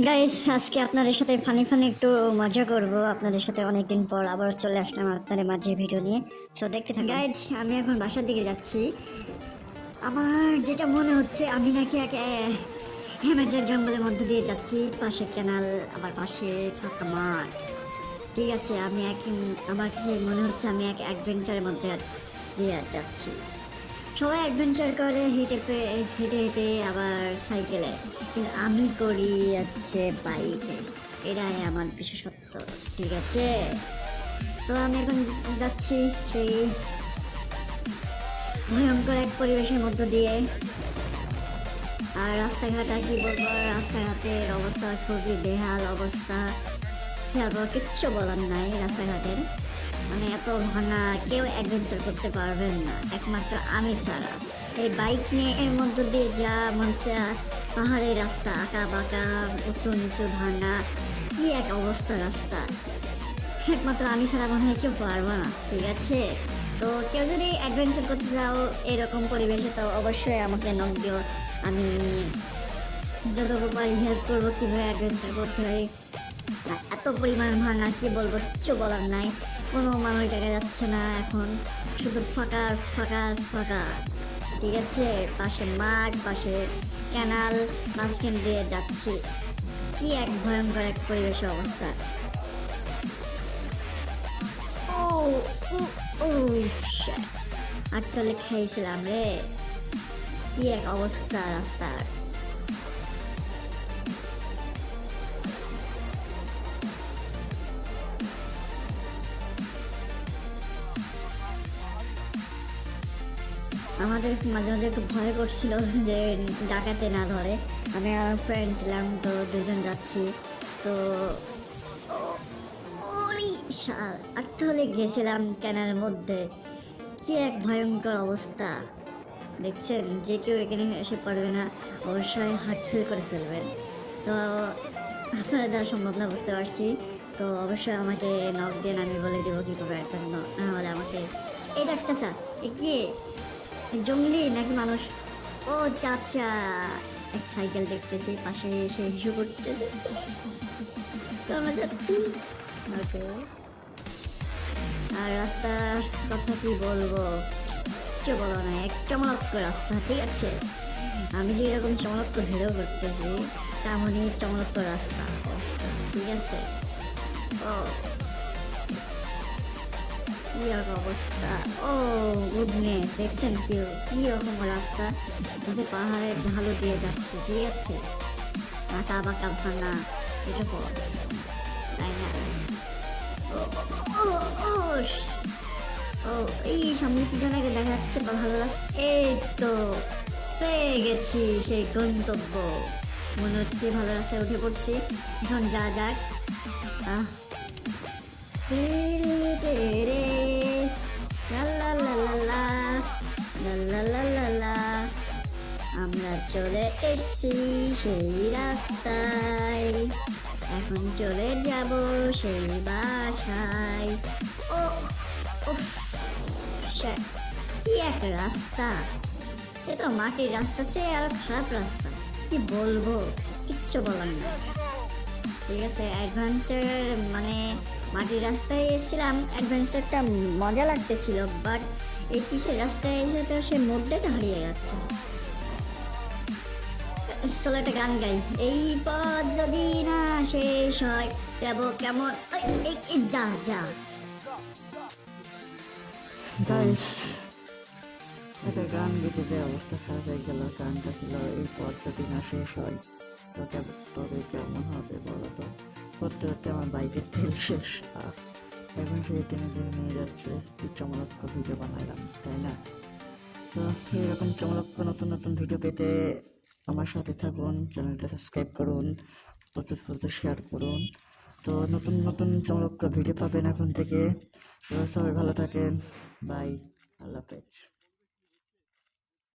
Guys, আজকে আপনাদের সাথে ফানি ফানি একটু মজা করব। আপনাদের সাথে অনেকদিন পর আবার চলে আসলাম আপনাদের মাঝে ভিডিও নিয়ে। সো দেখতে থাকুন। গাইস, আমি এখন বাসার দিকে যাচ্ছি। আমার যেটা মনে হচ্ছে আমি নাকি এক হেমেজের জঙ্গলের মধ্যে দিয়ে যাচ্ছি। পাশে ক্যানাল, আবার পাশে ফাঁকা মাঠ। ঠিক আছে, আমি আমার কাছে মনে হচ্ছে আমি এক অ্যাডভেঞ্চারের মধ্যে দিয়ে যাচ্ছি। সবাই অ্যাডভেঞ্চার করে হেঁটে হেঁটে হেঁটে আবার সাইকেলে, কিন্তু আমি করি হচ্ছে বাইকে। এটাই আমার বিশেষত্ব। ঠিক আছে, তো আমি এখন যাচ্ছি সেই ভয়ঙ্কর এক পরিবেশের মধ্য দিয়ে। আর রাস্তাঘাট আর কি বলবো, রাস্তাঘাটের অবস্থা খুবই বেহাল অবস্থা। খেয়াল কিচ্ছু বলার নাই রাস্তাঘাটের। মানে এত ভাঙা, কেউ অ্যাডভেঞ্চার করতে পারবেন না একমাত্র আমি ছাড়া। এই বাইক নিয়ে এর মধ্য দিয়ে যা মনছে, পাহাড়ের রাস্তা আঁকা বাঁকা, উঁচু নিচু ভাঙা, কি এক অবস্থা রাস্তা। একমাত্র আমি ছাড়া মনে হয় কেউ পারবো না। ঠিক আছে, তো কেউ যদি অ্যাডভেঞ্চার করতে চাও এরকম পরিবেশে, তো অবশ্যই আমাকে নক দিও। আমি যতটুকু পারি হেল্প করবো কীভাবে অ্যাডভেঞ্চার করতে হয়। এত পরিমাণ ভাঙা কি বলবো, কিচ্ছু বলার নাই। কোনো মানুষ দেখা যাচ্ছে না এখন, শুধু ফাঁকা ফাঁকা ফাঁকা। ঠিক আছে, পাশে মাঠ, পাশে ক্যানাল, মাঝখান দিয়ে যাচ্ছি। কি এক ভয়ঙ্কর এক পরিবেশের অবস্থা। ও ও ও আটটলে খাইছিলাম রে। কি এক অবস্থা রাস্তার। আমাদের মাঝে মাঝে একটু ভয় করছিল যে ডাকাতে না ধরে। আমি আমার ফ্রেন্ড ছিলাম, তো দুজন যাচ্ছি। তো আটটলে গেছিলাম ক্যানালের মধ্যে। কি এক ভয়ঙ্কর অবস্থা। দেখছেন, যে কেউ এখানে এসে পড়বে না, অবশ্যই হার্ট ফিল করে ফেলবেন। তো আপনারা দ্বারা সম্ভব না, বুঝতে পারছি। তো অবশ্যই আমাকে নক দেন, আমি বলে দেবো কী করবে। নাহলে আমাকে এই দেখ চাচা, এ কি জঙ্গলি নাকি মানুষ? ও চাচা, এক সাইকেল দেখতেছি পাশে এসে হিসু করতে। তো আমরা যাচ্ছি। ওকে, আর রাস্তার কথা কি বলবো, কিচ্ছু বলো না, এক চমলক্ক রাস্তা। ঠিক আছে, আমি যে এরকম চমলক্ক ভিডিও করতেছি তেমনই চমলক্ক রাস্তা অবস্থা। ঠিক আছে, ও কি এক অবস্থা। ও গুডনেস, দেখছেন কেউ কি রকম রাস্তা, যে পাহাড়ের ঢালু দিয়ে যাচ্ছে। ঠিক আছে, আঁকা বাঁকা ভাঙা, এটা পথ, তাই না? ও ও ও ও এই সামনে কি যেন দেখা যাচ্ছে, বা ভালো লাগছে। এই তো পেয়ে গেছি সেই গন্তব্য। মনে হচ্ছে ভালো রাস্তায় উঠে পড়ছি। এখন যা যাক। আহ তেরে তেরে লা লা লা লা লা লা লা লা লা লা। আমরা চলে এসছি সেই রাস্তায়, এখন চলে যাব সেই বাসায়। ও উফ, কি এক রাস্তা। এ তো মাটির রাস্তা চেয়ে আরো খারাপ রাস্তা। কি বলবো, কিচ্ছু বলার না। ঠিক আছে, অ্যাডভেঞ্চার মানে মাটির রাস্তায় এসেছিলাম, অ্যাডভেঞ্চারটা মজা লাগতেছিল, বাট এই পিছের রাস্তায় এসে তো সে মুডটা হারিয়ে যাচ্ছে। চলো একটা গান গাই। এই পথ যদি না শেষ হয় দেব কেমন। যা যা গাইস, একটা গান দিতে যে অবস্থা খারাপ হয়ে গেল। গানটা ছিল এই পথ যদি না শেষ হয় তবে কেমন হবে বলো তো। করতে করতে আমার বাইকের তেল শেষ। এখন সেই টেনে টেনে নিয়ে যাচ্ছে। কি চমৎকার ভিডিও বানালাম, তাই না? তো এরকম চমৎকার নতুন নতুন ভিডিও পেতে আমার সাথে থাকুন, চ্যানেলটা সাবস্ক্রাইব করুন, প্রচুর প্রচুর শেয়ার করুন। তো নতুন নতুন চমৎকার ভিডিও পাবেন এখন থেকে। সবাই ভালো থাকেন, বাই, আল্লাহ হাফেজ।